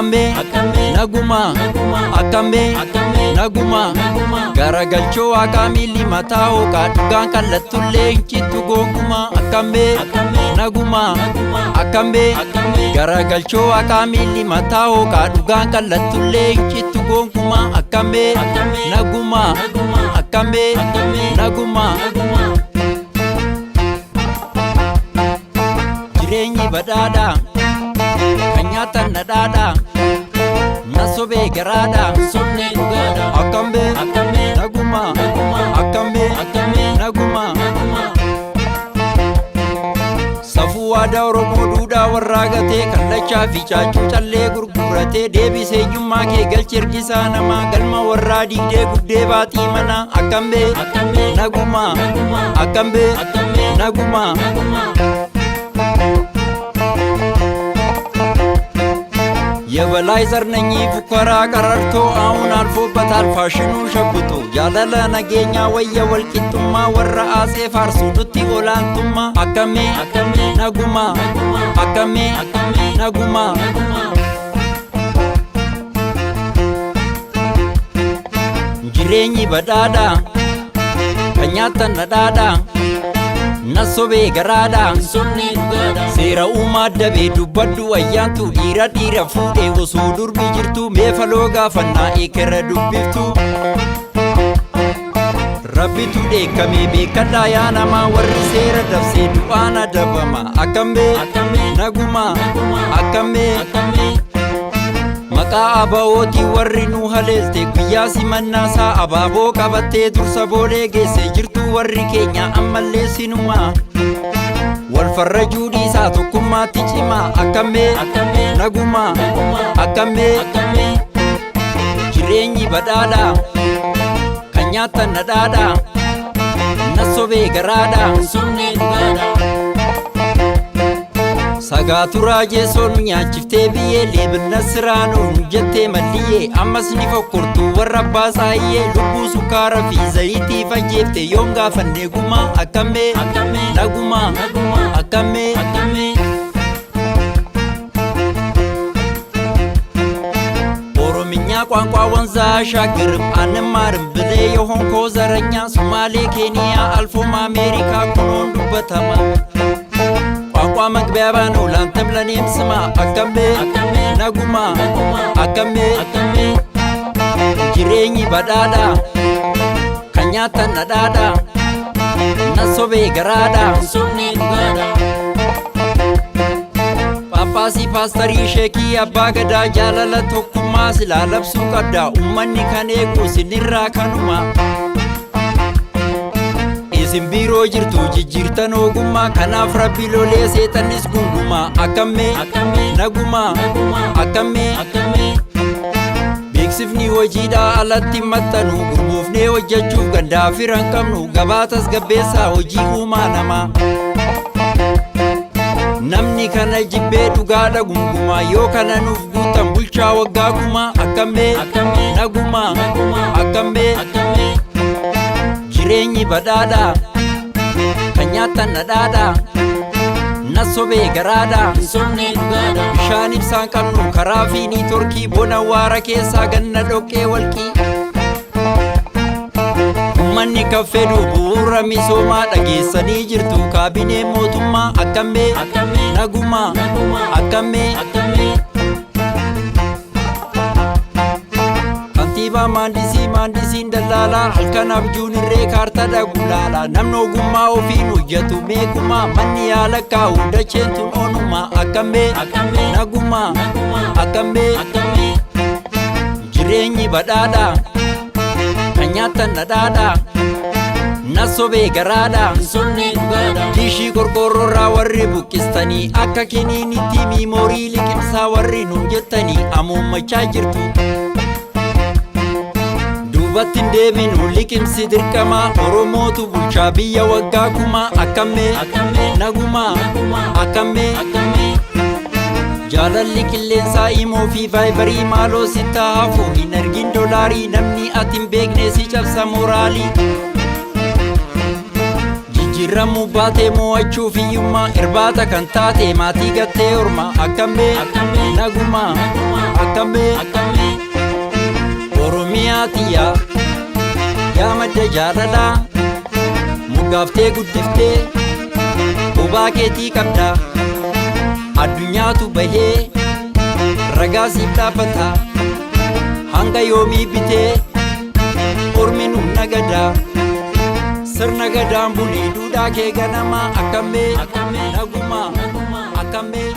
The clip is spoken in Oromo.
Akame naguma akame naguma garagalchoo akamili matao kadhugaan kallatullee citu gonguma akame naguma akame garagalchoo akamili matao kadhugaan kallatullee citu gonguma akame naguma akame naguma jireenyi badhaadha kanyata nadada nasobe garada sonne dugada akame naguma akame naguma safuwa da oromo duda warragate kallacha fichachu challe gurgurate debise jumma ke galchirgisa nama galma warra digde gudde baati mana akame naguma akame naguma የበላይ ዘር ነኝ ፉከራ ቀረርቶ አሁን አልፎበታል ፋሽኑ ሸብቶ ያለለ ነገኛ ወየ ወልቂጡማ ወራ አጼ ፋርሱ ዱቲ ኦላንቱማ አከሜ ነጉማ አከሜ ነጉማ ጅሬኝ በዳዳ ከኛተ ነዳዳ nasobe garada sonne dugada seera umaddabe dubbaddu ayyantu dhiira fuudhe osoo durbi jirtu meefaloo gaafannaa eekera dubbiftu rabbitu dheekame beekadhaa yaa namaa warri seera dabsee du'aana dabama akame naguma akame maqaa abawooti warri nu haleelte guyyaa simannaasaa abaaboo qabattee dursa boolee geesse jirtu warri keenya ammallee sinuma wal farrajuu dhiisaa tokkummaatti cimaa akame naguma akame jireenyi badhaadha kan nyaatan nadhaadha nasobee garaadha sonne dhugaadha Sagaatura jeesoon nyaachiftee biyyee leebinna siraanuun jettee malliyyee ammas ni fokkortu warra baasaayyee lubbuu sukkaara fi zayitii fajjeefte yoom gaafannee gumaa akame naguma akame ኦሮምኛ ቋንቋ ወንዛ አሻግርም አንማርም ብሌ የሆንኮ ዘረኛ ሶማሌ ኬንያ አልፎም አሜሪካ ኩኖን ዱበተማ ቋንቋ መግቢያባ ነው ላንተም ለኔም ስማ አከሜ ነጉማ አከሜ ጅሬኝ በዳዳ ከኛተ ነዳዳ ነሶቤ ገራዳ ሶኔ ዱጋዳ ጳጳሲ ፓስተሪ ሼኪ አባ ገዳ ጃለለ ቶኩማ ስላለብሱ ቀዳ ኡመኒ ከኔቁ ሲኒራ ከኑማ Simbiro jirtu jijjiirtan ogummaa kanaaf rabbi lolee seexannis gungumaa akame naguma akame beeksifni hojiidhaa alatti maxxanu gurguufnee hojjechuuf gandaa firan qabnu gabaatas gabbeessaa hojii uumaa namaa namni kana jibbee dhugaadha gungumaa yoo kana nuuf guutan bulchaa waggaa gumaa akame naguma akame jireenyi badhaadha kan nyaatan nadhaadha nasobe garaada sonne dhugaadha bishaan ibsaan qabnu karaa fi niitorkii bona waara keessaa ganna dhoqqee walqii ummanni kan fedhu bu'uura misoomaa dhageessanii jirtu kaabinee mootummaa akame naguma akame kantiibaa maandisiin dallaalaa halkan abjuun irree kaartaa dhagulaalaa namni ogummaa ofiin hojjetu meekumaa manni yaala kaa'u dacheentuun onumaa akame naguma akame jireenyi badhaadha kan nyaatan nadhaadha nasobee garaadha sonne dhugaadha diishii qorqoorroorraa warri buqqistanii akka kiniinitti miimoorii liqimsaa warri nuun jettanii amuummachaa jirtu Dubattin deebinu liqimsi dirqama Oromootu bulchaa biyya waggaa kuma akame naguma akame jaalalli qilleensaa imoo fi vaayibarii maaloo sitta hafu hin argin dolaarii namni ati hin beekne si cabsa mooraalii jijjiiramuu baatee mo'achuuf hiyyummaa irbaata kan taate maatii gattee ormaa akkamee naguma akkamee Oromiyaa tiyyaa yaa madda jaalalaa muggaaftee guddiftee bobaa keetii qabda addunyaatu bahee ragaa siif dhaabbata hanga yoomii bitee ormi nu nagadaa sirna gadaan bulii duudhaa kee ganamaa akkamee naguma akkamee